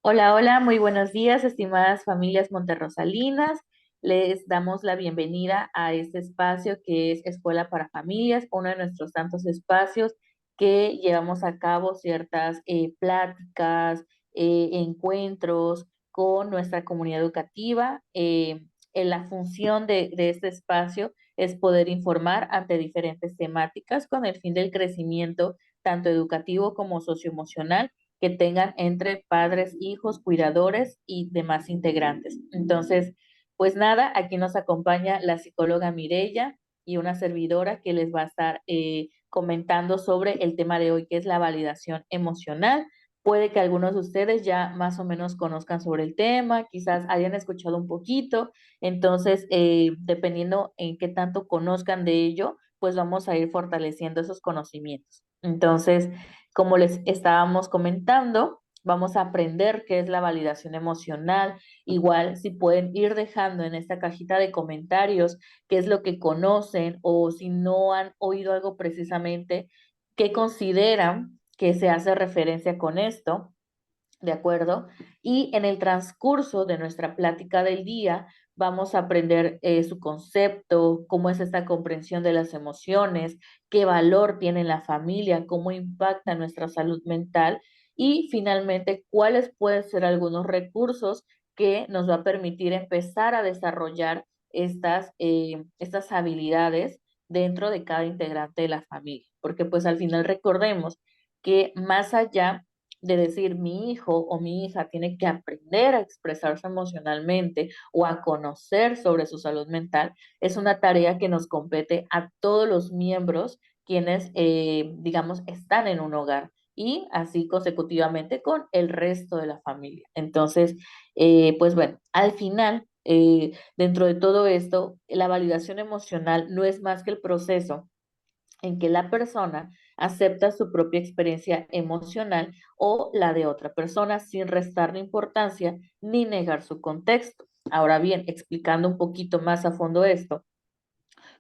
Hola, hola, muy buenos días, estimadas familias monterrosalinas. Les damos la bienvenida a este espacio que es Escuela para Familias, uno de nuestros tantos espacios que llevamos a cabo ciertas pláticas, encuentros con nuestra comunidad educativa. En la función de este espacio es poder informar ante diferentes temáticas con el fin del crecimiento tanto educativo como socioemocional que tengan entre padres, hijos, cuidadores y demás integrantes. Entonces, pues nada, aquí nos acompaña la psicóloga Mireya y una servidora que les va a estar comentando sobre el tema de hoy, que es la validación emocional. Puede que algunos de ustedes ya más o menos conozcan sobre el tema, quizás hayan escuchado un poquito, entonces, dependiendo en qué tanto conozcan de ello, pues vamos a ir fortaleciendo esos conocimientos. Entonces, como les estábamos comentando, vamos a aprender qué es la validación emocional. Igual, si pueden ir dejando en esta cajita de comentarios qué es lo que conocen o si no han oído algo precisamente, qué consideran que se hace referencia con esto. ¿De acuerdo? Y en el transcurso de nuestra plática del día vamos a aprender su concepto, cómo es esta comprensión de las emociones, qué valor tiene la familia, cómo impacta nuestra salud mental y finalmente cuáles pueden ser algunos recursos que nos va a permitir empezar a desarrollar estas habilidades dentro de cada integrante de la familia. Porque pues al final recordemos que más allá de decir mi hijo o mi hija tiene que aprender a expresarse emocionalmente o a conocer sobre su salud mental, es una tarea que nos compete a todos los miembros quienes, digamos, están en un hogar y así consecutivamente con el resto de la familia. Entonces, pues bueno, al final, dentro de todo esto, la validación emocional no es más que el proceso en que la persona acepta su propia experiencia emocional o la de otra persona sin restarle importancia ni negar su contexto. Ahora bien, explicando un poquito más a fondo esto,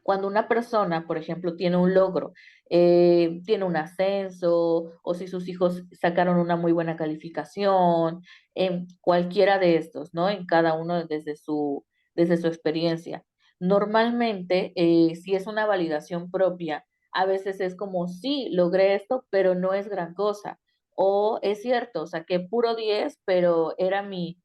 cuando una persona, por ejemplo, tiene un logro, tiene un ascenso, o si sus hijos sacaron una muy buena calificación, en cualquiera de estos, ¿no? En cada uno desde su experiencia. Normalmente, si es una validación propia, a veces es como, sí, logré esto, pero no es gran cosa. O es cierto, saqué puro 10 pero era mi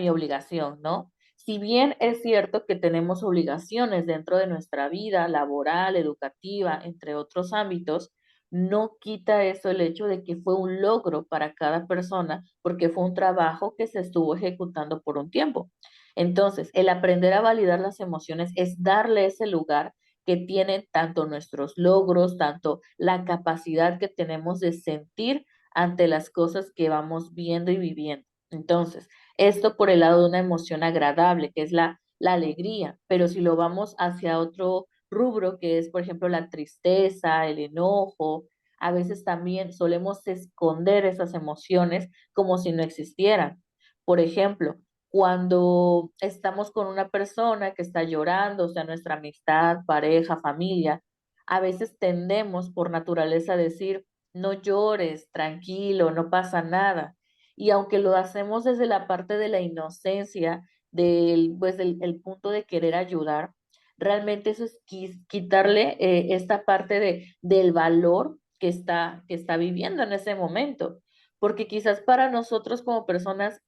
obligación, ¿no? Si bien es cierto que tenemos obligaciones dentro de nuestra vida laboral, educativa, entre otros ámbitos, no quita eso el hecho de que fue un logro para cada persona porque fue un trabajo que se estuvo ejecutando por un tiempo. Entonces, el aprender a validar las emociones es darle ese lugar que tienen tanto nuestros logros, tanto la capacidad que tenemos de sentir ante las cosas que vamos viendo y viviendo. Entonces, esto por el lado de una emoción agradable, que es la alegría, pero si lo vamos hacia otro rubro, que es, por ejemplo, la tristeza, el enojo, a veces también solemos esconder esas emociones como si no existieran. Por ejemplo, cuando estamos con una persona que está llorando, o sea, nuestra amistad, pareja, familia, a veces tendemos por naturaleza a decir, no llores, tranquilo, no pasa nada. Y aunque lo hacemos desde la parte de la inocencia, pues el punto de querer ayudar, realmente eso es quitarle esta parte del valor que está viviendo en ese momento. Porque quizás para nosotros como personas,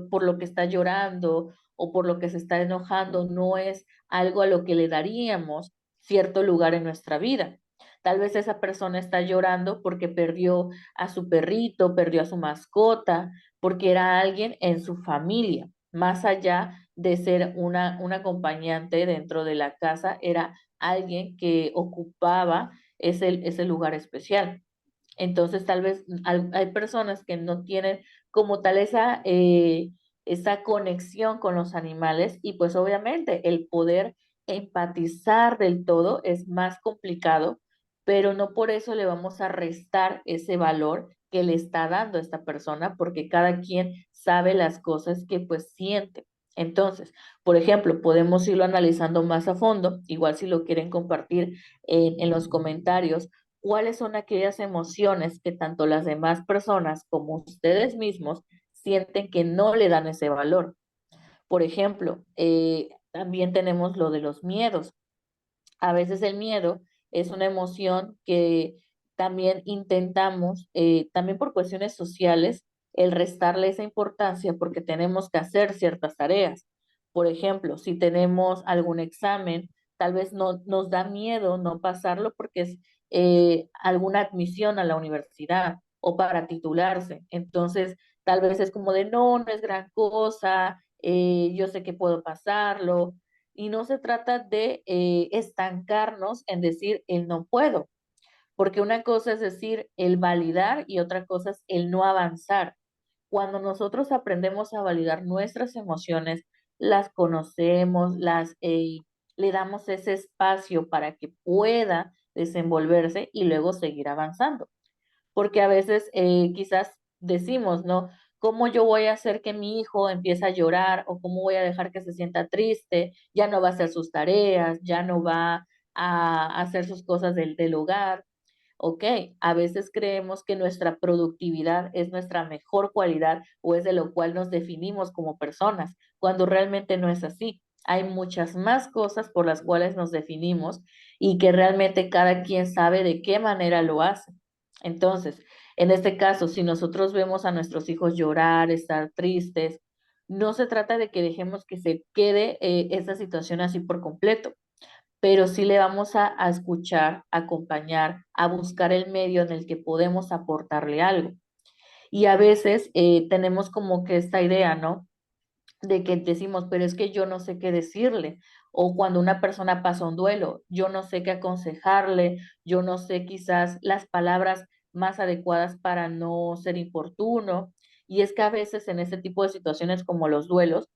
por lo que está llorando o por lo que se está enojando, no es algo a lo que le daríamos cierto lugar en nuestra vida. Tal vez esa persona está llorando porque perdió a su perrito, perdió a su mascota, porque era alguien en su familia, más allá de ser un acompañante dentro de la casa, era alguien que ocupaba ese lugar especial. Entonces, tal vez hay personas que no tienen como tal esa conexión con los animales y pues obviamente el poder empatizar del todo es más complicado, pero no por eso le vamos a restar ese valor que le está dando esta persona porque cada quien sabe las cosas que pues siente. Entonces, por ejemplo, podemos irlo analizando más a fondo, igual si lo quieren compartir en los comentarios cuáles son aquellas emociones que tanto las demás personas como ustedes mismos sienten que no le dan ese valor. Por ejemplo, también tenemos lo de los miedos. A veces el miedo es una emoción que también intentamos, también por cuestiones sociales, el restarle esa importancia porque tenemos que hacer ciertas tareas. Por ejemplo, si tenemos algún examen, tal vez no nos da miedo no pasarlo porque es alguna admisión a la universidad o para titularse. Entonces, tal vez es como de no, no es gran cosa, yo sé que puedo pasarlo, y no se trata de estancarnos en decir el no puedo, porque una cosa es decir el validar y otra cosa es el no avanzar. Cuando nosotros aprendemos a validar nuestras emociones, las conocemos, le damos ese espacio para que pueda desenvolverse y luego seguir avanzando, porque a veces quizás decimos, ¿no? ¿Cómo yo voy a hacer que mi hijo empiece a llorar o cómo voy a dejar que se sienta triste? Ya no va a hacer sus tareas, ya no va a hacer sus cosas del hogar. Ok, a veces creemos que nuestra productividad es nuestra mejor cualidad o es de lo cual nos definimos como personas, cuando realmente no es así. Hay muchas más cosas por las cuales nos definimos y que realmente cada quien sabe de qué manera lo hace. Entonces, en este caso, si nosotros vemos a nuestros hijos llorar, estar tristes, no se trata de que dejemos que se quede esa situación así por completo, pero sí le vamos a escuchar, a acompañar, a buscar el medio en el que podemos aportarle algo. Y a veces tenemos como que esta idea, ¿no? De que decimos, pero es que yo no sé qué decirle. O cuando una persona pasa un duelo, yo no sé qué aconsejarle, yo no sé quizás las palabras más adecuadas para no ser importuno. Y es que a veces en este tipo de situaciones como los duelos,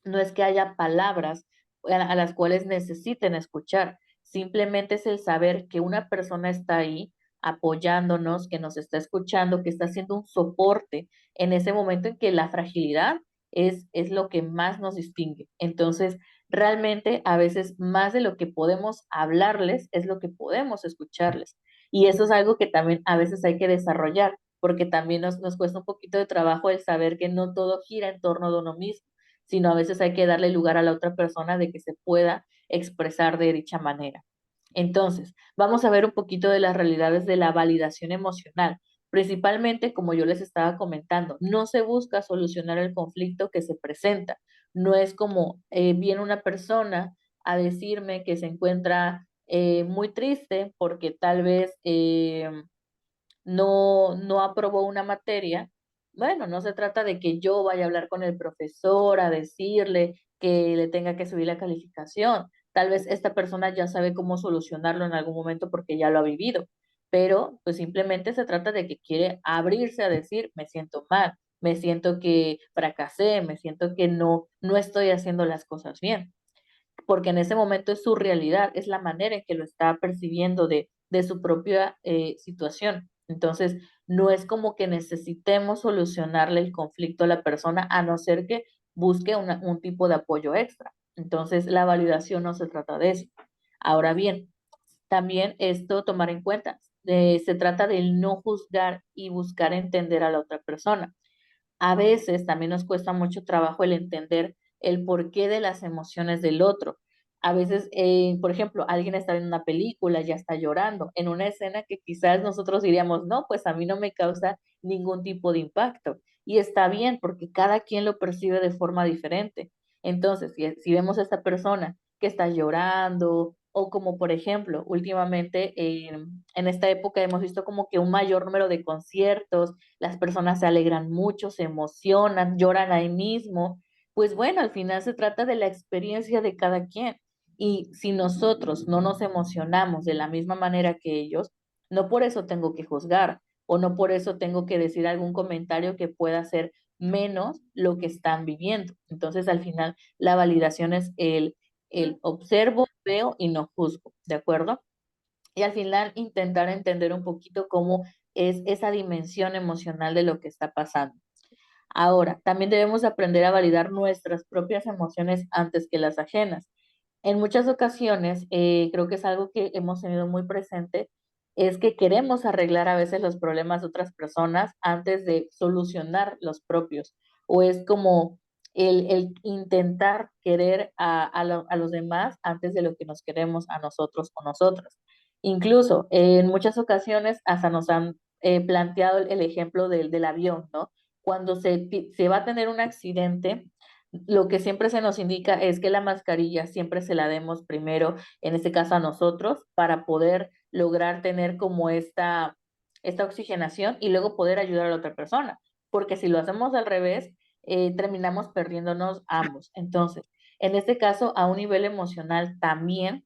no es que haya palabras a las cuales necesiten escuchar, simplemente es el saber que una persona está ahí apoyándonos, que nos está escuchando, que está haciendo un soporte en ese momento en que la fragilidad es lo que más nos distingue. Entonces, realmente a veces más de lo que podemos hablarles es lo que podemos escucharles. Y eso es algo que también a veces hay que desarrollar, porque también nos cuesta un poquito de trabajo el saber que no todo gira en torno de uno mismo, sino a veces hay que darle lugar a la otra persona de que se pueda expresar de dicha manera. Entonces, vamos a ver un poquito de las realidades de la validación emocional. Principalmente, como yo les estaba comentando, no se busca solucionar el conflicto que se presenta. No es como viene una persona a decirme que se encuentra muy triste porque tal vez no aprobó una materia. Bueno, no se trata de que yo vaya a hablar con el profesor, a decirle que le tenga que subir la calificación. Tal vez esta persona ya sabe cómo solucionarlo en algún momento porque ya lo ha vivido, pero pues simplemente se trata de que quiere abrirse a decir, me siento mal, me siento que fracasé, me siento que no estoy haciendo las cosas bien, porque en ese momento es su realidad, es la manera en que lo está percibiendo de su propia situación. Entonces, no es como que necesitemos solucionarle el conflicto a la persona, a no ser que busque un tipo de apoyo extra. Entonces, la validación no se trata de eso. Ahora bien, también esto tomar en cuenta, se trata del no juzgar y buscar entender a la otra persona. A veces también nos cuesta mucho trabajo el entender el porqué de las emociones del otro. A veces, por ejemplo, alguien está viendo una película, ya está llorando, en una escena que quizás nosotros diríamos, no, pues a mí no me causa ningún tipo de impacto. Y está bien, porque cada quien lo percibe de forma diferente. Entonces, si vemos a esta persona que está llorando, o como por ejemplo, últimamente en esta época hemos visto como que un mayor número de conciertos, las personas se alegran mucho, se emocionan, lloran ahí mismo. Pues bueno, al final se trata de la experiencia de cada quien. Y si nosotros no nos emocionamos de la misma manera que ellos, no por eso tengo que juzgar o no por eso tengo que decir algún comentario que pueda ser menos lo que están viviendo. Entonces, al final, la validación es el observo, veo y no juzgo, ¿de acuerdo? Y al final intentar entender un poquito cómo es esa dimensión emocional de lo que está pasando. Ahora, también debemos aprender a validar nuestras propias emociones antes que las ajenas. En muchas ocasiones, creo que es algo que hemos tenido muy presente, es que queremos arreglar a veces los problemas de otras personas antes de solucionar los propios. O es como el intentar querer a los demás antes de lo que nos queremos a nosotros o nosotros. Incluso en muchas ocasiones hasta nos han planteado el ejemplo del avión, ¿no? Cuando se va a tener un accidente, lo que siempre se nos indica es que la mascarilla siempre se la demos primero, en este caso a nosotros, para poder lograr tener como esta oxigenación y luego poder ayudar a la otra persona. Porque si lo hacemos al revés, terminamos perdiéndonos ambos. Entonces, en este caso, a un nivel emocional también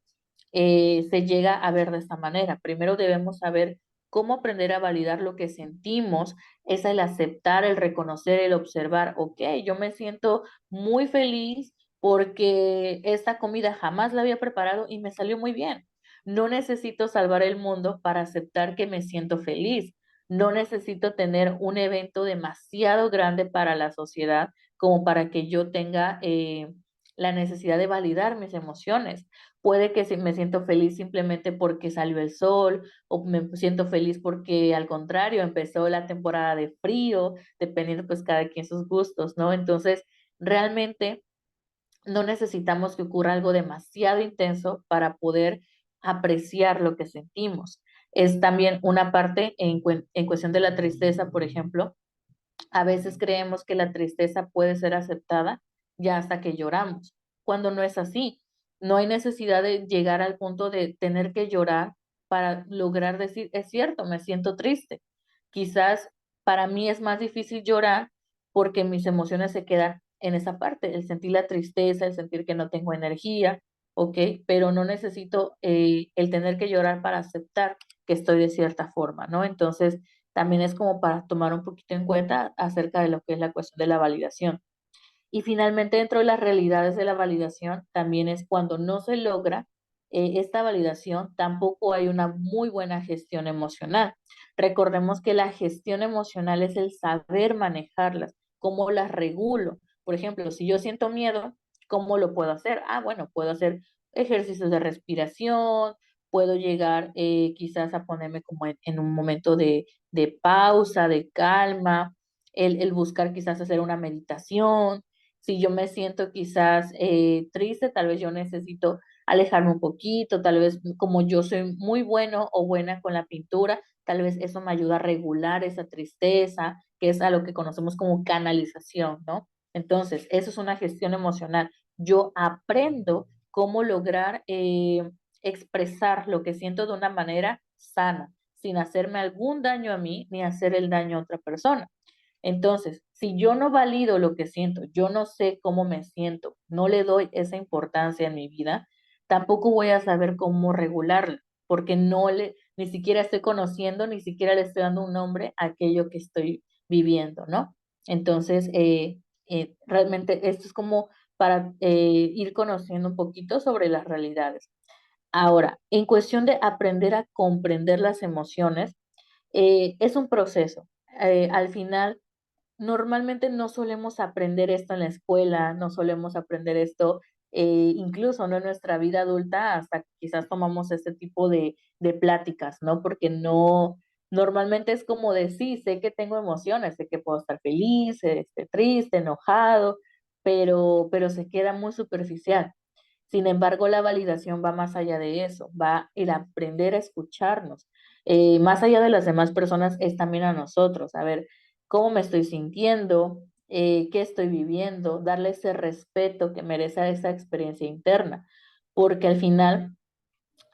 se llega a ver de esta manera. Primero debemos saber cómo aprender a validar lo que sentimos, es el aceptar, el reconocer, el observar, ok, yo me siento muy feliz porque esta comida jamás la había preparado y me salió muy bien. No necesito salvar el mundo para aceptar que me siento feliz. No necesito tener un evento demasiado grande para la sociedad como para que yo tenga la necesidad de validar mis emociones. Puede que si me siento feliz simplemente porque salió el sol, o me siento feliz porque al contrario empezó la temporada de frío, dependiendo pues cada quien sus gustos, ¿no? Entonces, realmente no necesitamos que ocurra algo demasiado intenso para poder apreciar lo que sentimos. Es también una parte en cuestión de la tristeza, por ejemplo, a veces creemos que la tristeza puede ser aceptada ya hasta que lloramos, cuando no es así. No hay necesidad de llegar al punto de tener que llorar para lograr decir, es cierto, me siento triste. Quizás para mí es más difícil llorar porque mis emociones se quedan en esa parte, el sentir la tristeza, el sentir que no tengo energía, ¿ok? Pero no necesito el tener que llorar para aceptar que estoy de cierta forma, ¿no? Entonces, también es como para tomar un poquito en cuenta acerca de lo que es la cuestión de la validación. Y finalmente, dentro de las realidades de la validación, también es cuando no se logra esta validación, tampoco hay una muy buena gestión emocional. Recordemos que la gestión emocional es el saber manejarlas, cómo las regulo. Por ejemplo, si yo siento miedo, ¿cómo lo puedo hacer? Ah, bueno, puedo hacer ejercicios de respiración, puedo llegar quizás a ponerme como en un momento de pausa, de calma, el buscar quizás hacer una meditación. Si yo me siento quizás triste, tal vez yo necesito alejarme un poquito, tal vez como yo soy muy bueno o buena con la pintura, tal vez eso me ayuda a regular esa tristeza, que es a lo que conocemos como canalización, ¿no? Entonces, eso es una gestión emocional. Yo aprendo cómo lograr expresar lo que siento de una manera sana, sin hacerme algún daño a mí ni hacer el daño a otra persona. Entonces, si yo no valido lo que siento, yo no sé cómo me siento, no le doy esa importancia en mi vida, tampoco voy a saber cómo regularla, porque ni siquiera estoy conociendo, ni siquiera le estoy dando un nombre a aquello que estoy viviendo, ¿no? Entonces, realmente esto es como para ir conociendo un poquito sobre las realidades. Ahora, en cuestión de aprender a comprender las emociones, es un proceso. Al final, normalmente no solemos aprender esto en la escuela, no solemos aprender esto incluso no en nuestra vida adulta, hasta que quizás tomamos este tipo de pláticas, ¿no? Porque no, normalmente es como de sí, sé que tengo emociones, sé que puedo estar feliz, triste, enojado, pero se queda muy superficial. Sin embargo, la validación va más allá de eso, va el aprender a escucharnos. Más allá de las demás personas, es también a nosotros. A ver, cómo me estoy sintiendo, qué estoy viviendo, darle ese respeto que merece esa experiencia interna, porque al final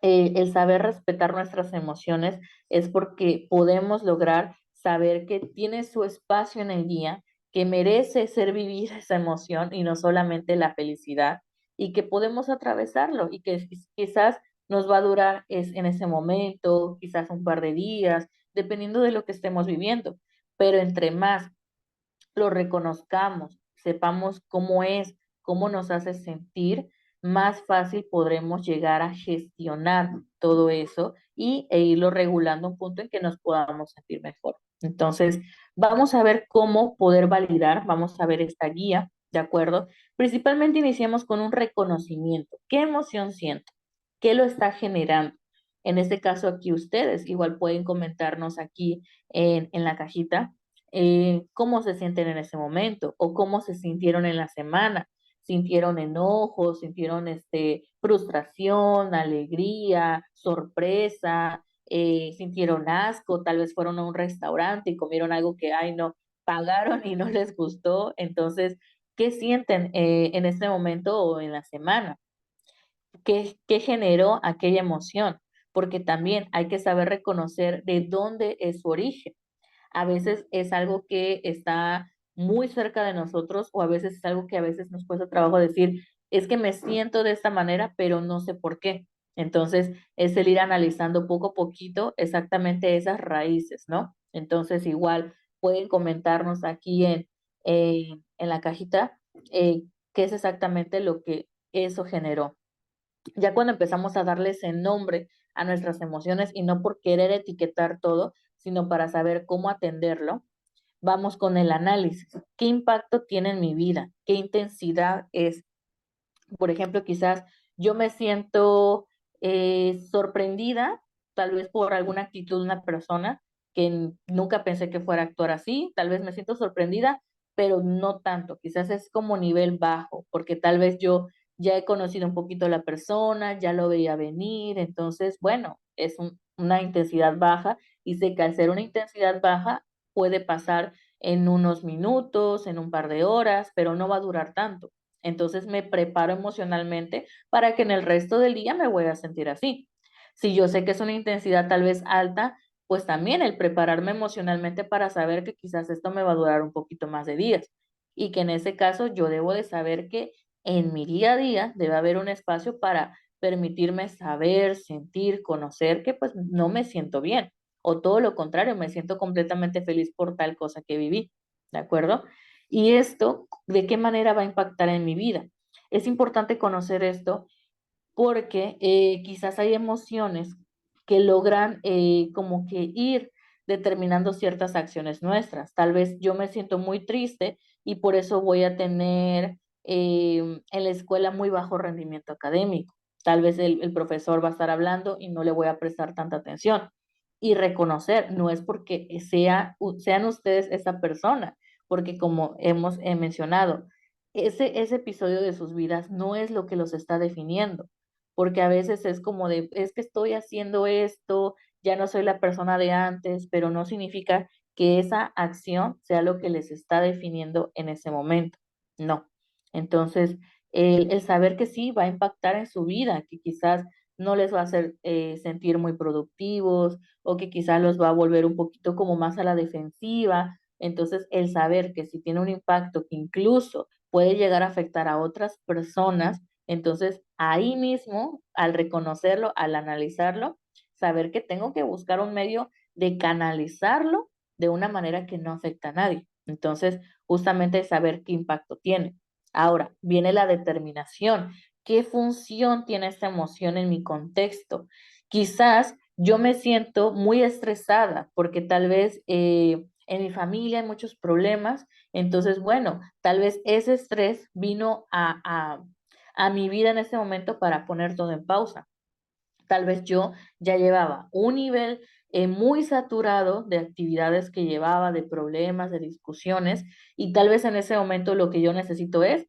el saber respetar nuestras emociones es porque podemos lograr saber que tiene su espacio en el día, que merece ser vivir esa emoción y no solamente la felicidad, y que podemos atravesarlo y que quizás nos va a durar en ese momento, quizás un par de días, dependiendo de lo que estemos viviendo. Pero entre más lo reconozcamos, sepamos cómo es, cómo nos hace sentir, más fácil podremos llegar a gestionar todo eso e irlo regulando a un punto en que nos podamos sentir mejor. Entonces, vamos a ver cómo poder validar, vamos a ver esta guía, ¿de acuerdo? Principalmente iniciemos con un reconocimiento. ¿Qué emoción siento? ¿Qué lo está generando? En este caso aquí ustedes igual pueden comentarnos aquí en la cajita cómo se sienten en ese momento o cómo se sintieron en la semana. ¿Sintieron enojo, sintieron frustración, alegría, sorpresa, sintieron asco, tal vez fueron a un restaurante y comieron algo que, ay, no, pagaron y no les gustó? Entonces, ¿qué sienten en este momento o en la semana? ¿Qué generó aquella emoción? Porque también hay que saber reconocer de dónde es su origen. A veces es algo que está muy cerca de nosotros o a veces es algo que a veces nos cuesta trabajo decir, es que me siento de esta manera, pero no sé por qué. Entonces, es el ir analizando poco a poquito exactamente esas raíces, ¿no? Entonces, igual pueden comentarnos aquí en la cajita qué es exactamente lo que eso generó. Ya cuando empezamos a darle ese nombre a nuestras emociones y no por querer etiquetar todo, sino para saber cómo atenderlo, vamos con el análisis. ¿Qué impacto tiene en mi vida? ¿Qué intensidad es? Por ejemplo, quizás yo me siento sorprendida, tal vez por alguna actitud de una persona que nunca pensé que fuera a actuar así, tal vez me siento sorprendida, pero no tanto, quizás es como nivel bajo, porque tal vez yo ya he conocido un poquito a la persona, ya lo veía venir, entonces, bueno, es una intensidad baja y sé que al ser una intensidad baja puede pasar en unos minutos, en un par de horas, pero no va a durar tanto. Entonces me preparo emocionalmente para que en el resto del día me voy a sentir así. Si yo sé que es una intensidad tal vez alta, pues también el prepararme emocionalmente para saber que quizás esto me va a durar un poquito más de días y que en ese caso yo debo de saber que en mi día a día debe haber un espacio para permitirme saber, sentir, conocer que pues no me siento bien o todo lo contrario, me siento completamente feliz por tal cosa que viví, ¿de acuerdo? ¿Y esto de qué manera va a impactar en mi vida? Es importante conocer esto porque quizás hay emociones que logran como que ir determinando ciertas acciones nuestras. Tal vez yo me siento muy triste y por eso voy a tener en la escuela muy bajo rendimiento académico. Tal vez el profesor va a estar hablando y no le voy a prestar tanta atención. Y reconocer, no es porque sean ustedes esa persona, porque como hemos mencionado, ese episodio de sus vidas no es lo que los está definiendo, porque a veces es como de, es que estoy haciendo esto, ya no soy la persona de antes, pero no significa que esa acción sea lo que les está definiendo en ese momento. No. Entonces, el saber que sí va a impactar en su vida, que quizás no les va a hacer sentir muy productivos o que quizás los va a volver un poquito como más a la defensiva. Entonces, el saber que si tiene un impacto que incluso puede llegar a afectar a otras personas, entonces ahí mismo, al reconocerlo, al analizarlo, saber que tengo que buscar un medio de canalizarlo de una manera que no afecta a nadie. Entonces, justamente saber qué impacto tiene. Ahora, viene la determinación. ¿Qué función tiene esta emoción en mi contexto? Quizás yo me siento muy estresada porque tal vez en mi familia hay muchos problemas. Entonces, bueno, tal vez ese estrés vino a mi vida en ese momento para poner todo en pausa. Tal vez yo ya llevaba un nivel muy saturado de actividades que llevaba, de problemas, de discusiones, y tal vez en ese momento lo que yo necesito es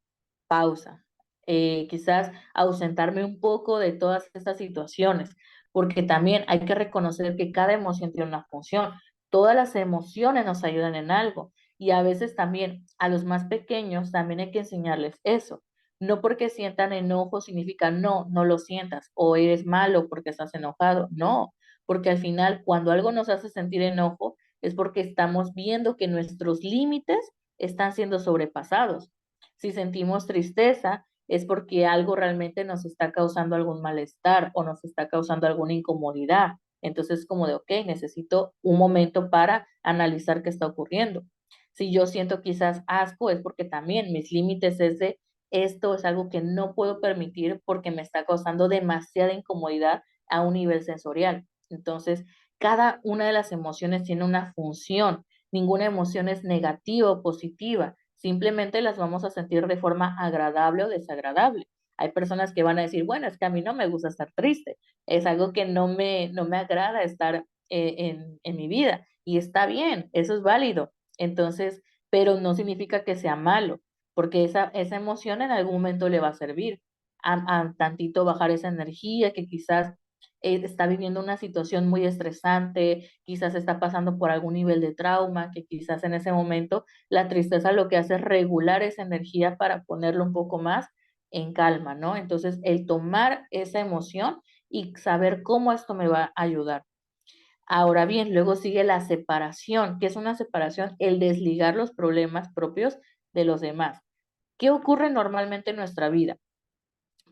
pausa. Quizás ausentarme un poco de todas estas situaciones, porque también hay que reconocer que cada emoción tiene una función. Todas las emociones nos ayudan en algo, y a veces también a los más pequeños también hay que enseñarles eso. No porque sientan enojo significa no, no lo sientas o eres malo porque estás enojado. No, porque al final cuando algo nos hace sentir enojo es porque estamos viendo que nuestros límites están siendo sobrepasados. Si sentimos tristeza es porque algo realmente nos está causando algún malestar o nos está causando alguna incomodidad. Entonces, como de, ok, necesito un momento para analizar qué está ocurriendo. Si yo siento quizás asco es porque también mis límites es de esto es algo que no puedo permitir porque me está causando demasiada incomodidad a un nivel sensorial. Entonces, cada una de las emociones tiene una función. Ninguna emoción es negativa o positiva. Simplemente las vamos a sentir de forma agradable o desagradable. Hay personas que van a decir, bueno, es que a mí no me gusta estar triste, es algo que no me agrada estar en mi vida y está bien, eso es válido. Entonces, pero no significa que sea malo, porque esa emoción en algún momento le va a servir a tantito bajar esa energía que quizás está viviendo una situación muy estresante, quizás está pasando por algún nivel de trauma, que quizás en ese momento la tristeza lo que hace es regular esa energía para ponerlo un poco más en calma, ¿no? Entonces, el tomar esa emoción y saber cómo esto me va a ayudar. Ahora bien, luego sigue la separación. ¿Qué es una separación? El desligar los problemas propios de los demás. ¿Qué ocurre normalmente en nuestra vida?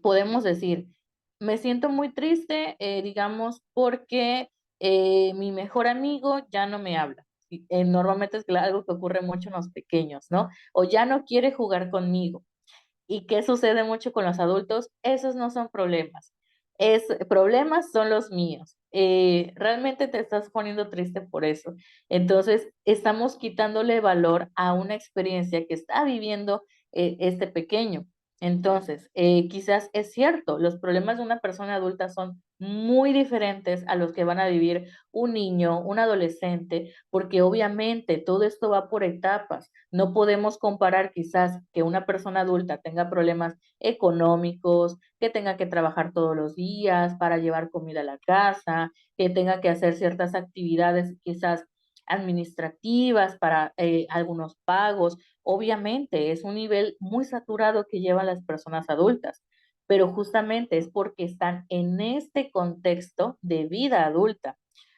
Podemos decir, me siento muy triste, digamos, porque mi mejor amigo ya no me habla. Y, normalmente es algo que ocurre mucho en los pequeños, ¿no? O ya no quiere jugar conmigo. ¿Y qué sucede mucho con los adultos? Esos no son problemas. Problemas son los míos. Realmente te estás poniendo triste por eso. Entonces, estamos quitándole valor a una experiencia que está viviendo este pequeño. Entonces, quizás es cierto, los problemas de una persona adulta son muy diferentes a los que van a vivir un niño, un adolescente, porque obviamente todo esto va por etapas. No podemos comparar quizás que una persona adulta tenga problemas económicos, que tenga que trabajar todos los días para llevar comida a la casa, que tenga que hacer ciertas actividades quizás administrativas para algunos pagos. Obviamente es un nivel muy saturado que llevan las personas adultas, pero justamente es porque están en este contexto de vida adulta.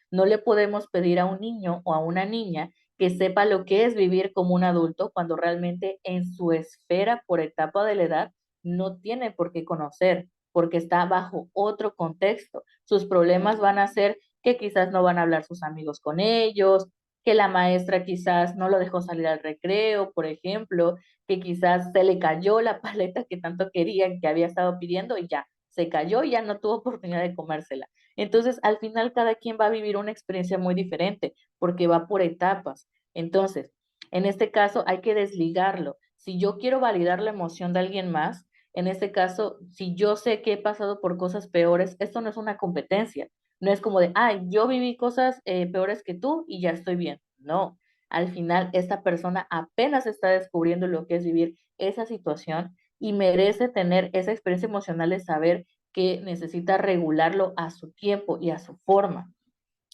No le podemos pedir a un niño o a una niña que sepa lo que es vivir como un adulto cuando realmente en su esfera por etapa de la edad no tiene por qué conocer, porque está bajo otro contexto. Sus problemas van a ser que quizás no van a hablar sus amigos con ellos, que la maestra quizás no lo dejó salir al recreo, por ejemplo, que quizás se le cayó la paleta que tanto querían, que había estado pidiendo y ya, se cayó y ya no tuvo oportunidad de comérsela. Entonces, al final, cada quien va a vivir una experiencia muy diferente porque va por etapas. Entonces, en este caso hay que desligarlo. Si yo quiero validar la emoción de alguien más, en este caso, si yo sé que he pasado por cosas peores, esto no es una competencia. No es como de, ay, yo viví cosas peores que tú y ya estoy bien. No, al final esta persona apenas está descubriendo lo que es vivir esa situación y merece tener esa experiencia emocional de saber que necesita regularlo a su tiempo y a su forma.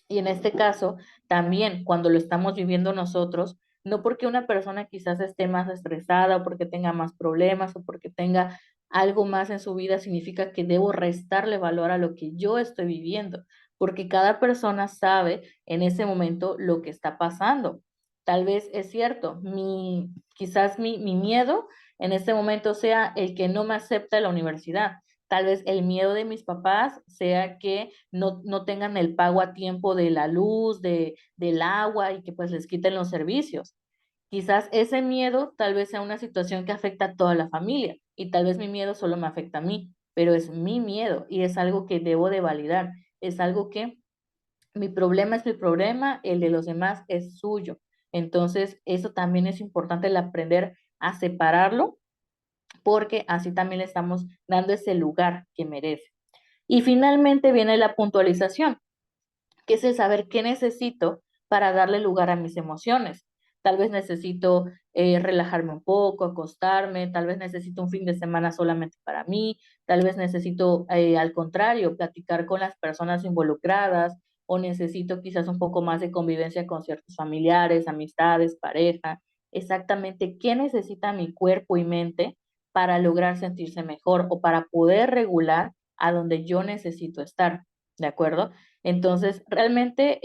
Y en este caso, también cuando lo estamos viviendo nosotros, no porque una persona quizás esté más estresada o porque tenga más problemas o porque tenga algo más en su vida, significa que debo restarle valor a lo que yo estoy viviendo, porque cada persona sabe en ese momento lo que está pasando. Tal vez es cierto, quizás mi miedo en este momento sea el que no me acepta en la universidad. Tal vez el miedo de mis papás sea que no tengan el pago a tiempo de la luz, del agua y que pues les quiten los servicios. Quizás ese miedo tal vez sea una situación que afecta a toda la familia y tal vez mi miedo solo me afecta a mí, pero es mi miedo y es algo que debo de validar. Es algo que mi problema es mi problema, el de los demás es suyo. Entonces, eso también es importante el aprender a separarlo porque así también le estamos dando ese lugar que merece. Y finalmente viene la puntualización, que es el saber qué necesito para darle lugar a mis emociones. Tal vez necesito relajarme un poco, acostarme, tal vez necesito un fin de semana solamente para mí, tal vez necesito, al contrario, platicar con las personas involucradas o necesito quizás un poco más de convivencia con ciertos familiares, amistades, pareja. Exactamente qué necesita mi cuerpo y mente para lograr sentirse mejor o para poder regular a donde yo necesito estar, ¿de acuerdo? Entonces, realmente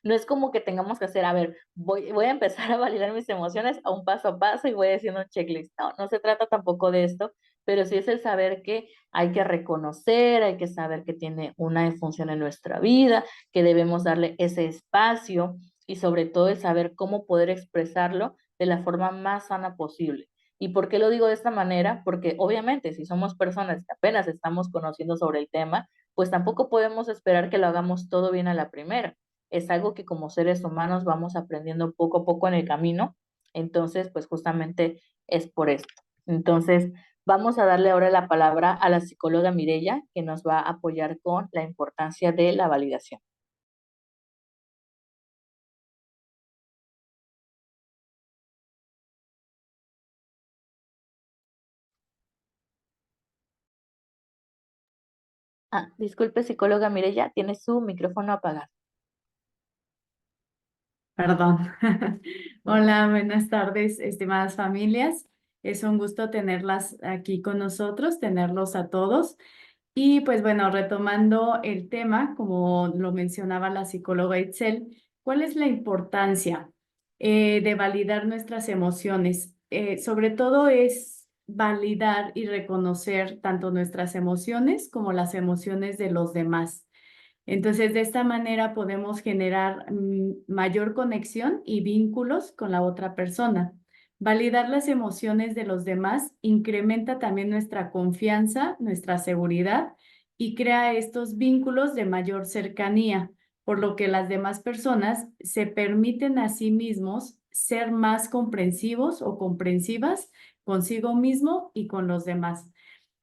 no es como que tengamos que hacer, a ver, voy a empezar a validar mis emociones a un paso a paso y voy haciendo un checklist. No, no se trata tampoco de esto, pero sí es el saber que hay que reconocer, hay que saber que tiene una función en nuestra vida, que debemos darle ese espacio y sobre todo el saber cómo poder expresarlo de la forma más sana posible. ¿Y por qué lo digo de esta manera? Porque obviamente si somos personas que apenas estamos conociendo sobre el tema, pues tampoco podemos esperar que lo hagamos todo bien a la primera. Es algo que como seres humanos vamos aprendiendo poco a poco en el camino. Entonces, pues justamente es por esto. Entonces, Vamos a darle ahora la palabra a la psicóloga Mireya, que nos va a apoyar con la importancia de la validación. Disculpe, psicóloga Mireya, tiene su micrófono apagado. Perdón. Hola, buenas tardes, estimadas familias. Es un gusto tenerlas aquí con nosotros, tenerlos a todos. Y pues bueno, retomando el tema, como lo mencionaba la psicóloga Itzel, ¿cuál es la importancia de validar nuestras emociones? Sobre todo es validar y reconocer tanto nuestras emociones como las emociones de los demás. Entonces, de esta manera podemos generar mayor conexión y vínculos con la otra persona. Validar las emociones de los demás incrementa también nuestra confianza, nuestra seguridad y crea estos vínculos de mayor cercanía, por lo que las demás personas se permiten a sí mismos ser más comprensivos o comprensivas consigo mismo y con los demás.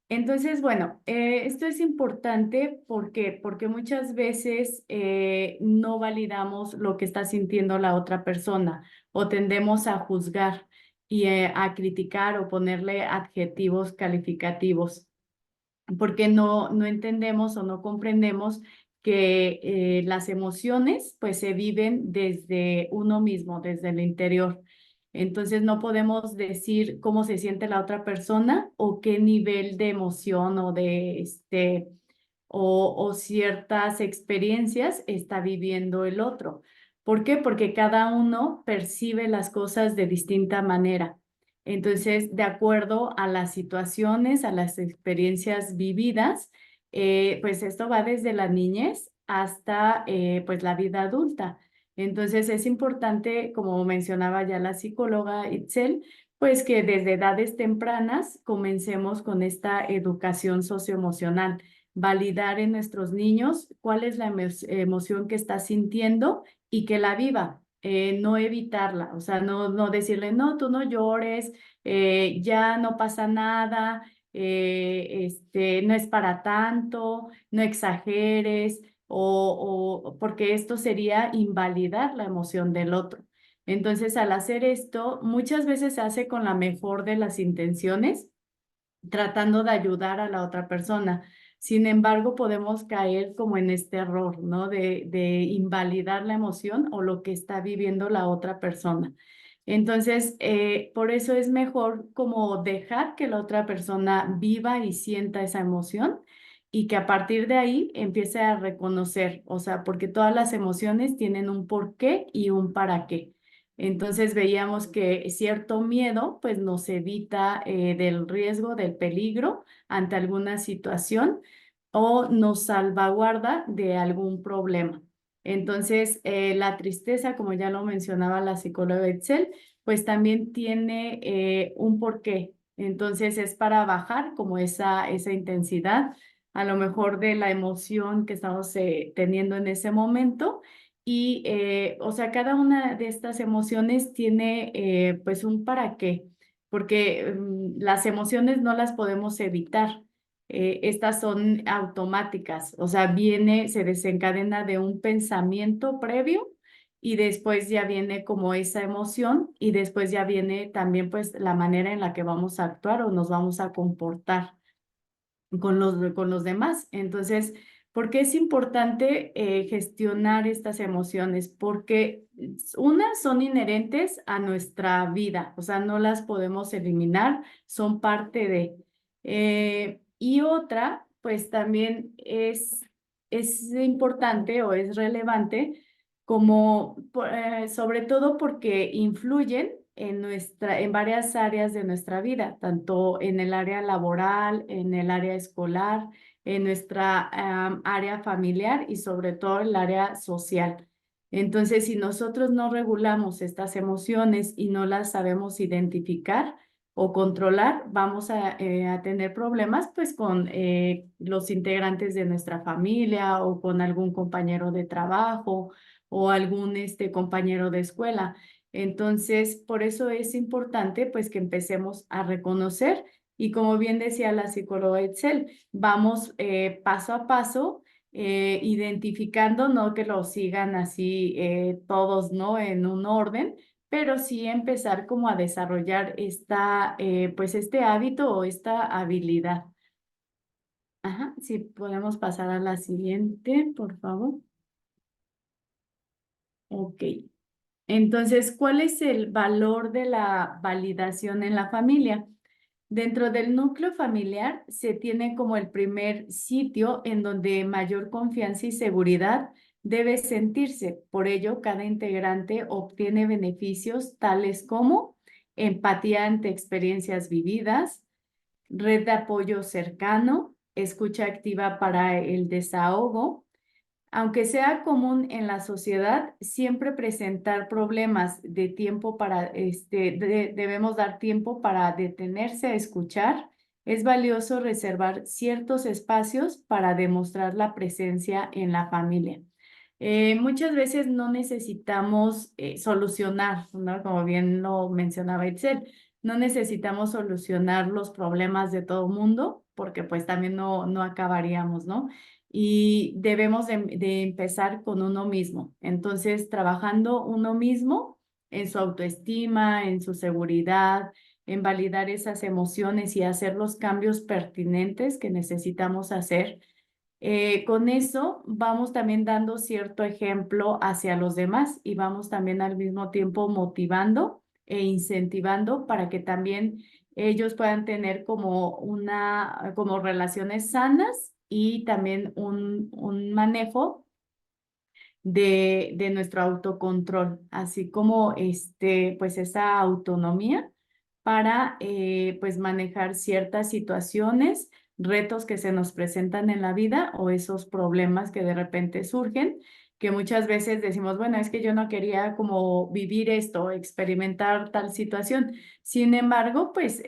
Entonces, bueno, esto es importante porque muchas veces no validamos lo que está sintiendo la otra persona o tendemos a juzgar y a criticar o ponerle adjetivos calificativos porque no entendemos o no comprendemos que las emociones pues se viven desde uno mismo, desde el interior. Entonces no podemos decir cómo se siente la otra persona o qué nivel de emoción o o ciertas experiencias está viviendo el otro. ¿Por qué? Porque cada uno percibe las cosas de distinta manera. Entonces, de acuerdo a las situaciones, a las experiencias vividas, pues esto va desde la niñez hasta pues la vida adulta. Entonces, es importante, como mencionaba ya la psicóloga Itzel, pues que desde edades tempranas comencemos con esta educación socioemocional, validar en nuestros niños cuál es la emoción que está sintiendo y que la viva. No evitarla, o sea, no decirle, no, tú no llores, ya no pasa nada, no es para tanto, no exageres, porque esto sería invalidar la emoción del otro. Entonces, al hacer esto, muchas veces se hace con la mejor de las intenciones, tratando de ayudar a la otra persona. Sin embargo, podemos caer como en este error, ¿no? De invalidar la emoción o lo que está viviendo la otra persona. Entonces, por eso es mejor como dejar que la otra persona viva y sienta esa emoción y que a partir de ahí empiece a reconocer, o sea, porque todas las emociones tienen un porqué y un para qué. Entonces veíamos que cierto miedo pues nos evita del riesgo, del peligro ante alguna situación o nos salvaguarda de algún problema. Entonces, la tristeza, como ya lo mencionaba la psicóloga Excel, pues también tiene un porqué. Entonces, es para bajar como esa intensidad, a lo mejor de la emoción que estamos teniendo en ese momento y, o sea, cada una de estas emociones tiene pues un para qué, porque las emociones no las podemos evitar. Estas son automáticas, o sea, se desencadena de un pensamiento previo y después ya viene como esa emoción y después ya viene también pues la manera en la que vamos a actuar o nos vamos a comportar con los demás. Entonces, ¿por qué es importante gestionar estas emociones? Porque unas son inherentes a nuestra vida, o sea, no las podemos eliminar, son parte de. Y otra, pues también es importante o es relevante como sobre todo porque influyen en varias áreas de nuestra vida, tanto en el área laboral, en el área escolar, en nuestra área familiar y sobre todo en el área social. Entonces, si nosotros no regulamos estas emociones y no las sabemos identificar o controlar, vamos a tener problemas pues con los integrantes de nuestra familia o con algún compañero de trabajo o algún compañero de escuela. Entonces, por eso es importante pues que empecemos a reconocer Y como bien decía la psicóloga Itzel, vamos paso a paso identificando, no que lo sigan así todos, ¿no? En un orden, pero sí empezar como a desarrollar pues este hábito o esta habilidad. Ajá, si podemos pasar a la siguiente, por favor. Ok. Entonces, ¿cuál es el valor de la validación en la familia? Dentro del núcleo familiar se tiene como el primer sitio en donde mayor confianza y seguridad debe sentirse. Por ello, cada integrante obtiene beneficios tales como empatía ante experiencias vividas, red de apoyo cercano, escucha activa para el desahogo. Aunque sea común en la sociedad, siempre presentar problemas de tiempo debemos dar tiempo para detenerse a escuchar. Es valioso reservar ciertos espacios para demostrar la presencia en la familia. Muchas veces no necesitamos solucionar, ¿no? Como bien lo mencionaba Itzel, no necesitamos solucionar los problemas de todo mundo, porque pues también no acabaríamos, ¿no? Y debemos de empezar con uno mismo. Entonces, trabajando uno mismo en su autoestima, en su seguridad, en validar esas emociones y hacer los cambios pertinentes que necesitamos hacer. Con eso vamos también dando cierto ejemplo hacia los demás y vamos también al mismo tiempo motivando e incentivando para que también ellos puedan tener como relaciones sanas y también un manejo de nuestro autocontrol, así como pues esa autonomía para pues manejar ciertas situaciones, retos que se nos presentan en la vida o esos problemas que de repente surgen, que muchas veces decimos, bueno, es que yo no quería como vivir esto, experimentar tal situación. Sin embargo, pues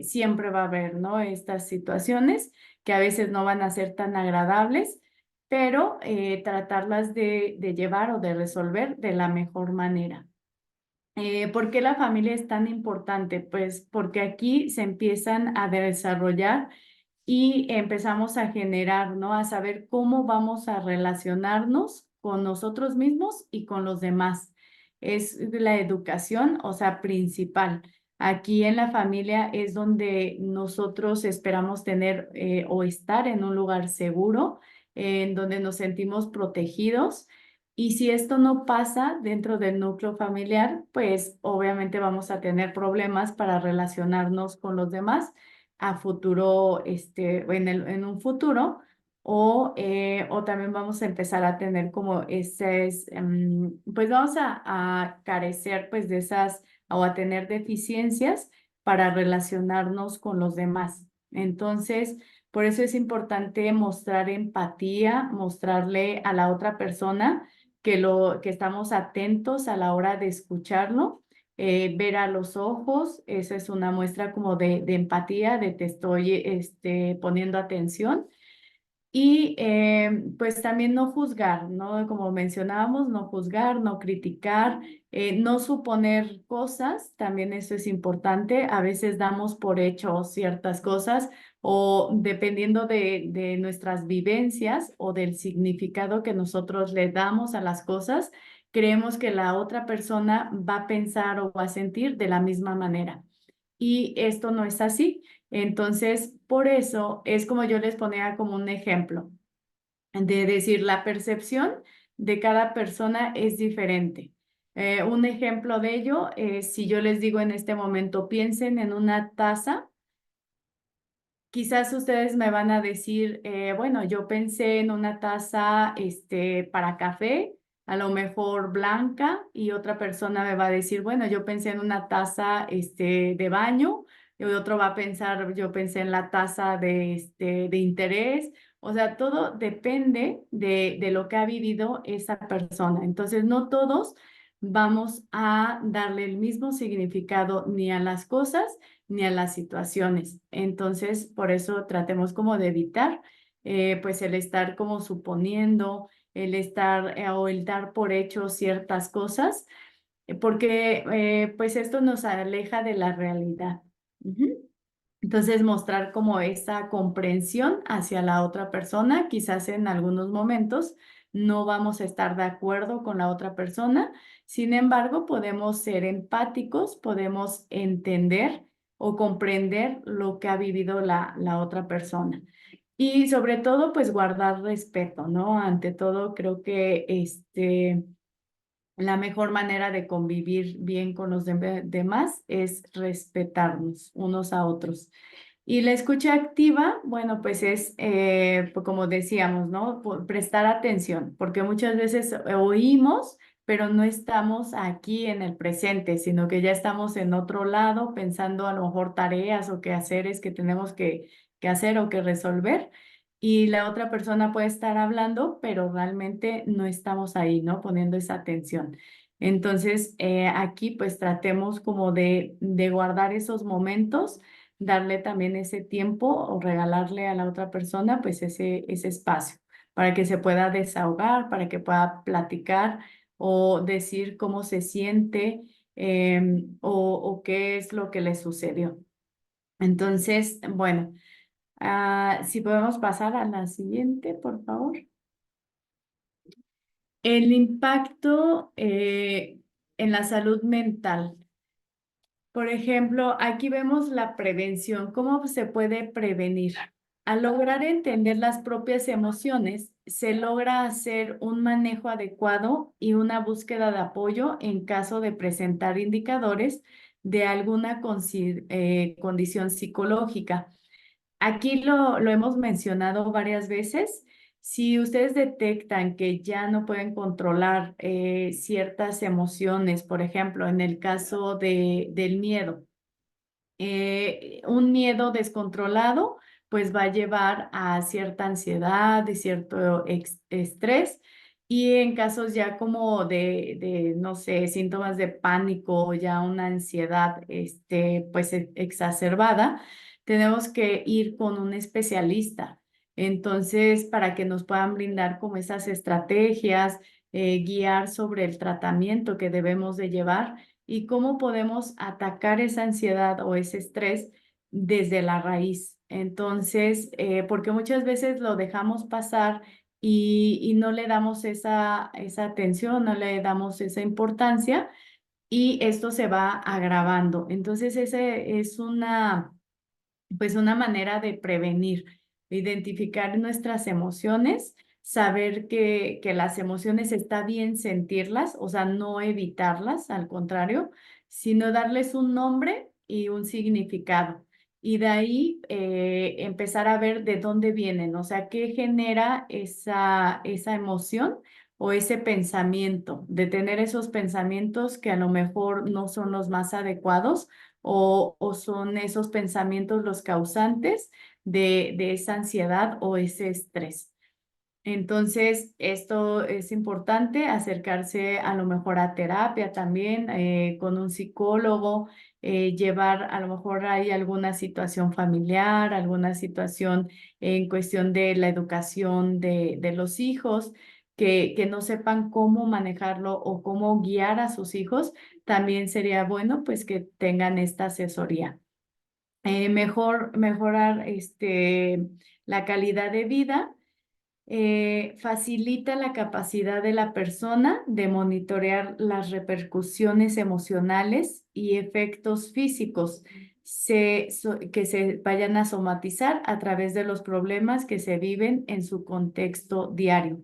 siempre va a haber, ¿no? Estas situaciones que a veces no van a ser tan agradables, pero tratarlas de llevar o de resolver de la mejor manera. ¿Por qué la familia es tan importante? Pues porque aquí se empiezan a desarrollar y empezamos a generar, ¿no? A saber cómo vamos a relacionarnos con nosotros mismos y con los demás. Es la educación, o sea, principal. Aquí en la familia es donde nosotros esperamos tener o estar en un lugar seguro, en donde nos sentimos protegidos. Y si esto no pasa dentro del núcleo familiar, pues obviamente vamos a tener problemas para relacionarnos con los demás a futuro, en un futuro, o también vamos a empezar a tener como pues vamos a carecer pues de esas, o a tener deficiencias para relacionarnos con los demás. Entonces, por eso es importante mostrar empatía, mostrarle a la otra persona que estamos atentos a la hora de escucharlo, ver a los ojos, esa es una muestra como de empatía, de te estoy poniendo atención. Y pues también no juzgar, ¿no? Como mencionábamos, no juzgar, no criticar, no suponer cosas, también eso es importante. A veces damos por hecho ciertas cosas o dependiendo de nuestras vivencias o del significado que nosotros le damos a las cosas, creemos que la otra persona va a pensar o va a sentir de la misma manera. Y esto no es así. Entonces, por eso es como yo les ponía como un ejemplo, de decir, la percepción de cada persona es diferente. Un ejemplo de ello es si yo les digo en este momento, piensen en una taza. Quizás ustedes me van a decir, bueno, yo pensé en una taza para café, a lo mejor blanca, y otra persona me va a decir, bueno, yo pensé en una taza de baño, y otro va a pensar, yo pensé en la taza de interés. O sea, todo depende de lo que ha vivido esa persona. Entonces, no todos vamos a darle el mismo significado ni a las cosas ni a las situaciones. Entonces, por eso tratemos como de evitar, pues el estar como suponiendo, el estar o el dar por hecho ciertas cosas, porque pues esto nos aleja de la realidad. Ujú. Entonces, mostrar como esa comprensión hacia la otra persona, quizás en algunos momentos no vamos a estar de acuerdo con la otra persona, sin embargo, podemos ser empáticos, podemos entender o comprender lo que ha vivido la otra persona. Y sobre todo, pues guardar respeto, ¿no? Ante todo, creo que la mejor manera de convivir bien con los demás es respetarnos unos a otros. Y la escucha activa, bueno, pues es, pues como decíamos, ¿no? Prestar atención, porque muchas veces oímos, pero no estamos aquí en el presente, sino que ya estamos en otro lado pensando a lo mejor tareas o quehaceres que tenemos que hacer o que resolver. Y la otra persona puede estar hablando, pero realmente no estamos ahí, ¿no? Poniendo esa atención. Entonces, aquí pues tratemos como de guardar esos momentos, darle también ese tiempo o regalarle a la otra persona pues ese espacio para que se pueda desahogar, para que pueda platicar o decir cómo se siente o qué es lo que le sucedió. Entonces, bueno, si podemos pasar a la siguiente, por favor. El impacto en la salud mental. Por ejemplo, aquí vemos la prevención, cómo se puede prevenir. Al lograr entender las propias emociones, se logra hacer un manejo adecuado y una búsqueda de apoyo en caso de presentar indicadores de alguna condición psicológica. Aquí lo hemos mencionado varias veces. Si ustedes detectan que ya no pueden controlar ciertas emociones, por ejemplo, en el caso del miedo, un miedo descontrolado, pues va a llevar a cierta ansiedad, de cierto estrés. Y en casos ya como no sé, síntomas de pánico o ya una ansiedad, pues exacerbada, tenemos que ir con un especialista. Entonces, para que nos puedan brindar como esas estrategias, guiar sobre el tratamiento que debemos de llevar y cómo podemos atacar esa ansiedad o ese estrés desde la raíz. Entonces, porque muchas veces lo dejamos pasar y no le damos esa atención, no le damos esa importancia y esto se va agravando. Entonces, ese es pues una manera de prevenir, identificar nuestras emociones, saber que las emociones está bien sentirlas, o sea, no evitarlas, al contrario, sino darles un nombre y un significado. Y de ahí empezar a ver de dónde vienen, o sea, qué genera esa emoción o ese pensamiento, de tener esos pensamientos que a lo mejor no son los más adecuados o son esos pensamientos los causantes de esa ansiedad o ese estrés. Entonces, esto es importante, acercarse a lo mejor a terapia también, con un psicólogo, llevar a lo mejor hay alguna situación familiar, alguna situación en cuestión de la educación de los hijos, que no sepan cómo manejarlo o cómo guiar a sus hijos, también sería bueno pues que tengan esta asesoría. Mejorar la calidad de vida facilita la capacidad de la persona de monitorear las repercusiones emocionales y efectos físicos que se vayan a somatizar a través de los problemas que se viven en su contexto diario.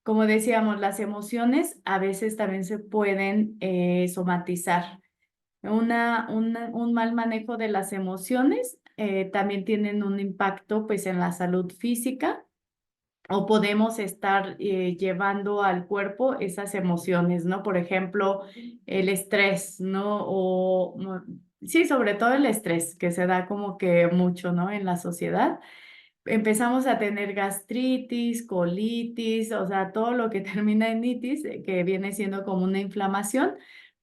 Como decíamos, las emociones a veces también se pueden somatizar. Un mal manejo de las emociones también tienen un impacto pues en la salud física o podemos estar llevando al cuerpo esas emociones, ¿no? Por ejemplo, el estrés, ¿no? Sí, sobre todo el estrés, que se da como que mucho, ¿no? En la sociedad. Empezamos a tener gastritis, colitis, o sea, todo lo que termina en itis, que viene siendo como una inflamación.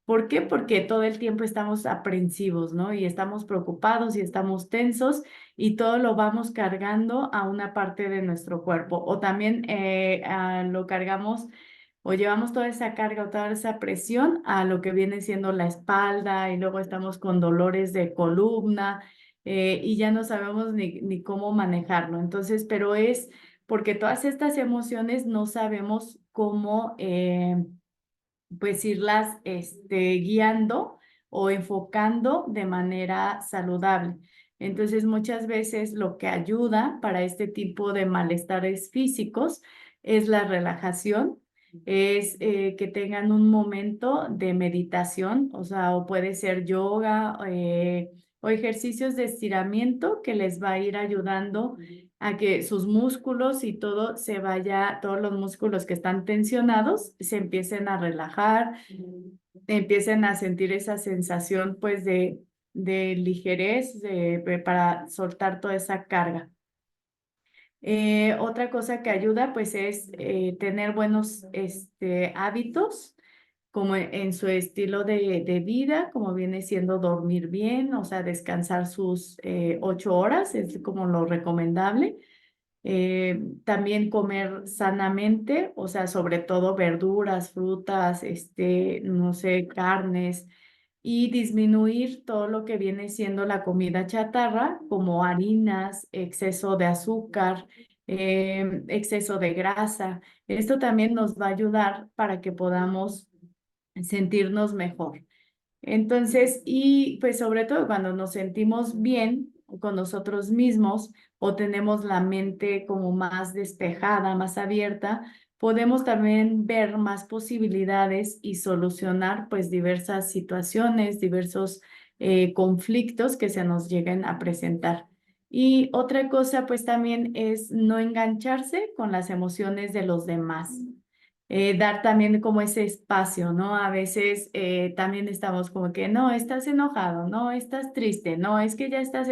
¿Por qué? Porque todo el tiempo estamos aprensivos, ¿no? Y estamos preocupados y estamos tensos y todo lo vamos cargando a una parte de nuestro cuerpo. O también lo cargamos o llevamos toda esa carga o toda esa presión a lo que viene siendo la espalda y luego estamos con dolores de columna. y ya no sabemos ni cómo manejarlo. Entonces, pero es porque todas estas emociones no sabemos cómo pues irlas guiando o enfocando de manera saludable. Entonces, muchas veces lo que ayuda para este tipo de malestares físicos es la relajación, es que tengan un momento de meditación, o sea, o puede ser yoga o ejercicios de estiramiento que les va a ir ayudando a que sus músculos y todo se vaya, todos los músculos que están tensionados se empiecen a relajar, empiecen a sentir esa sensación pues de ligerez para soltar toda esa carga. Otra cosa que ayuda pues es tener buenos hábitos como en su estilo de vida, como viene siendo dormir bien, o sea, descansar sus 8 horas, es como lo recomendable. También comer sanamente, o sea, sobre todo verduras, frutas, no sé, carnes, y disminuir todo lo que viene siendo la comida chatarra, como harinas, exceso de azúcar, exceso de grasa. Esto también nos va a ayudar para que podamos sentirnos mejor. Entonces, y pues sobre todo cuando nos sentimos bien con nosotros mismos o tenemos la mente como más despejada, más abierta, podemos también ver más posibilidades y solucionar pues diversas situaciones, diversos conflictos que se nos lleguen a presentar. Y otra cosa pues también es no engancharse con las emociones de los demás, dar también como ese espacio, ¿no? A veces también estamos como que, no, estás enojado, no, estás triste, no, es que ya estás,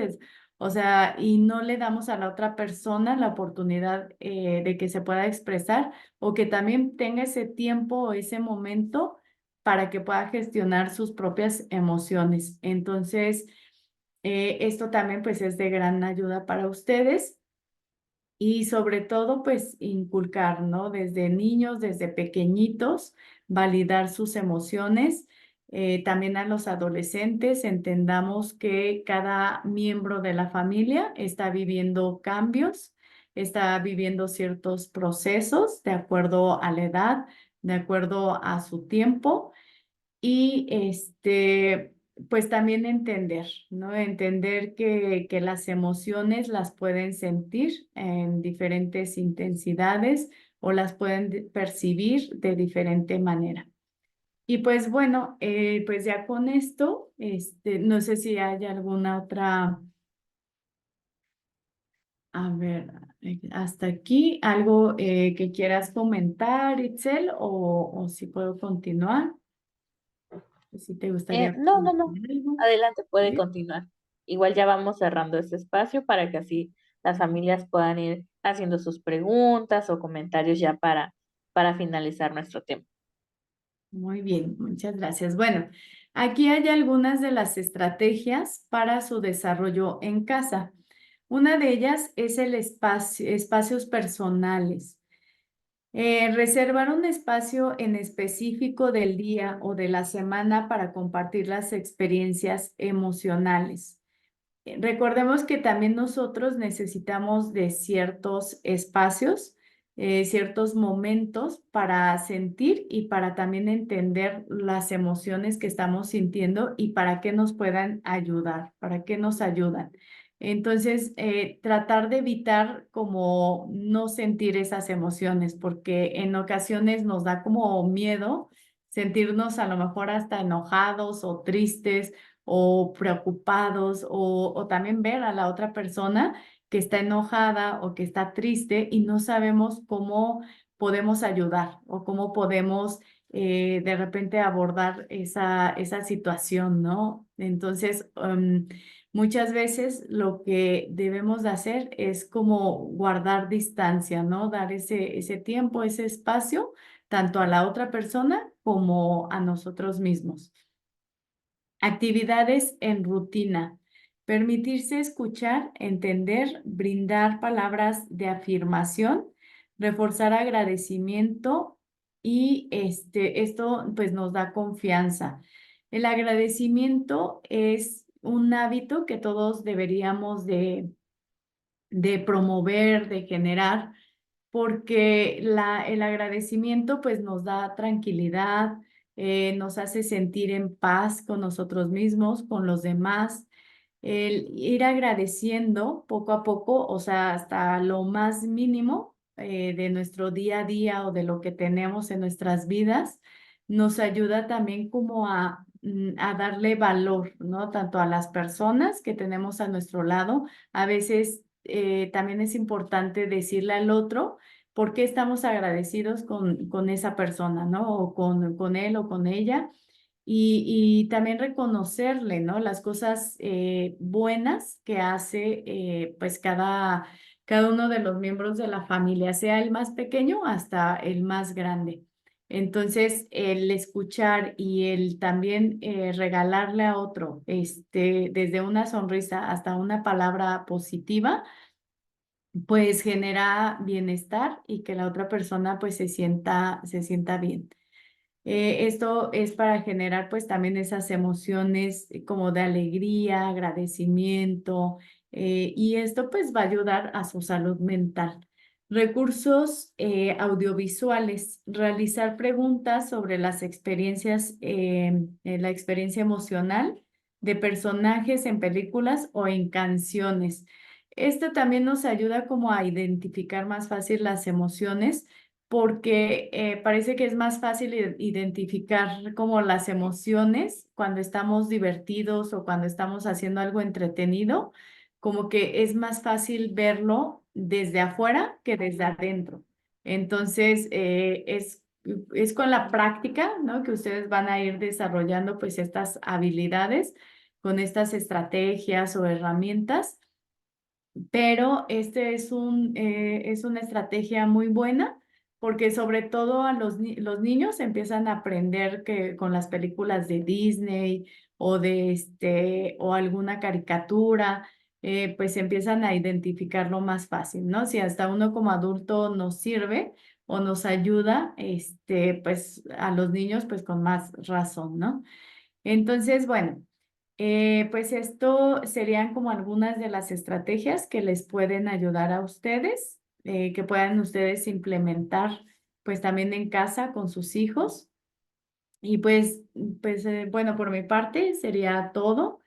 o sea, y no le damos a la otra persona la oportunidad de que se pueda expresar o que también tenga ese tiempo o ese momento para que pueda gestionar sus propias emociones. Entonces, esto también pues es de gran ayuda para ustedes. Y sobre todo, pues inculcar, ¿no? Desde niños, desde pequeñitos, validar sus emociones. También a los adolescentes, entendamos que cada miembro de la familia está viviendo cambios, está viviendo ciertos procesos de acuerdo a la edad, de acuerdo a su tiempo y pues también entender, ¿no? Entender que las emociones las pueden sentir en diferentes intensidades o las pueden percibir de diferente manera. Y pues bueno, pues ya con esto, no sé si hay alguna otra, a ver, hasta aquí, algo que quieras comentar, Itzel, o si puedo continuar, si te gustaría No, no, no. comentar algo. Adelante, puede ¿Sí? continuar. Igual ya vamos cerrando este espacio para que así las familias puedan ir haciendo sus preguntas o comentarios ya para finalizar nuestro tema. Muy bien, muchas gracias. Bueno, aquí hay algunas de las estrategias para su desarrollo en casa. Una de ellas es el espacio, espacios personales. Reservar un espacio en específico del día o de la semana para compartir las experiencias emocionales. Recordemos que también nosotros necesitamos de ciertos espacios, ciertos momentos para sentir y para también entender las emociones que estamos sintiendo y para qué nos puedan ayudar, para qué nos ayudan. Entonces, tratar de evitar como no sentir esas emociones, porque en ocasiones nos da como miedo sentirnos a lo mejor hasta enojados o tristes o preocupados o también ver a la otra persona que está enojada o que está triste y no sabemos cómo podemos ayudar o cómo podemos de repente abordar esa situación, ¿no? Entonces, muchas veces lo que debemos de hacer es como guardar distancia, ¿no? Dar ese tiempo, ese espacio, tanto a la otra persona como a nosotros mismos. Actividades en rutina. Permitirse escuchar, entender, brindar palabras de afirmación, reforzar agradecimiento y esto pues nos da confianza. El agradecimiento es un hábito que todos deberíamos de promover, de generar, porque el agradecimiento pues nos da tranquilidad, nos hace sentir en paz con nosotros mismos, con los demás. El ir agradeciendo poco a poco, o sea, hasta lo más mínimo de nuestro día a día o de lo que tenemos en nuestras vidas, nos ayuda también como a darle valor, ¿no? Tanto a las personas que tenemos a nuestro lado. A veces también es importante decirle al otro por qué estamos agradecidos con esa persona, ¿no? O con él o con ella y también reconocerle, ¿no? Las cosas buenas que hace pues cada uno de los miembros de la familia, sea el más pequeño hasta el más grande. Entonces, el escuchar y el también regalarle a otro, desde una sonrisa hasta una palabra positiva, pues genera bienestar y que la otra persona pues se sienta bien. Esto es para generar pues también esas emociones como de alegría, agradecimiento, y esto pues va a ayudar a su salud mental. Recursos audiovisuales, realizar preguntas sobre las experiencias, la experiencia emocional de personajes en películas o en canciones. Esto también nos ayuda como a identificar más fácil las emociones porque parece que es más fácil identificar como las emociones cuando estamos divertidos o cuando estamos haciendo algo entretenido, como que es más fácil verlo desde afuera que desde adentro. Entonces, es con la práctica, ¿no? Que ustedes van a ir desarrollando pues estas habilidades con estas estrategias o herramientas, pero es una estrategia muy buena porque sobre todo a los niños empiezan a aprender que con las películas de Disney o alguna caricatura, pues empiezan a identificarlo más fácil, ¿no? Si hasta uno como adulto nos sirve o nos ayuda, pues a los niños pues con más razón, ¿no? Entonces, bueno, pues esto serían como algunas de las estrategias que les pueden ayudar a ustedes, que puedan ustedes implementar pues también en casa con sus hijos. Y bueno, por mi parte sería todo.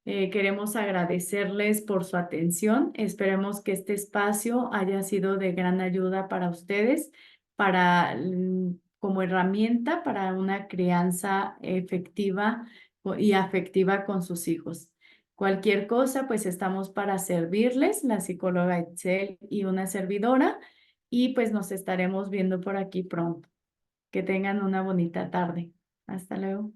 Queremos agradecerles por su atención. Esperemos que este espacio haya sido de gran ayuda para ustedes, como herramienta para una crianza efectiva y afectiva con sus hijos. Cualquier cosa, pues estamos para servirles, la psicóloga Itzel y una servidora, y pues nos estaremos viendo por aquí pronto. Que tengan una bonita tarde. Hasta luego.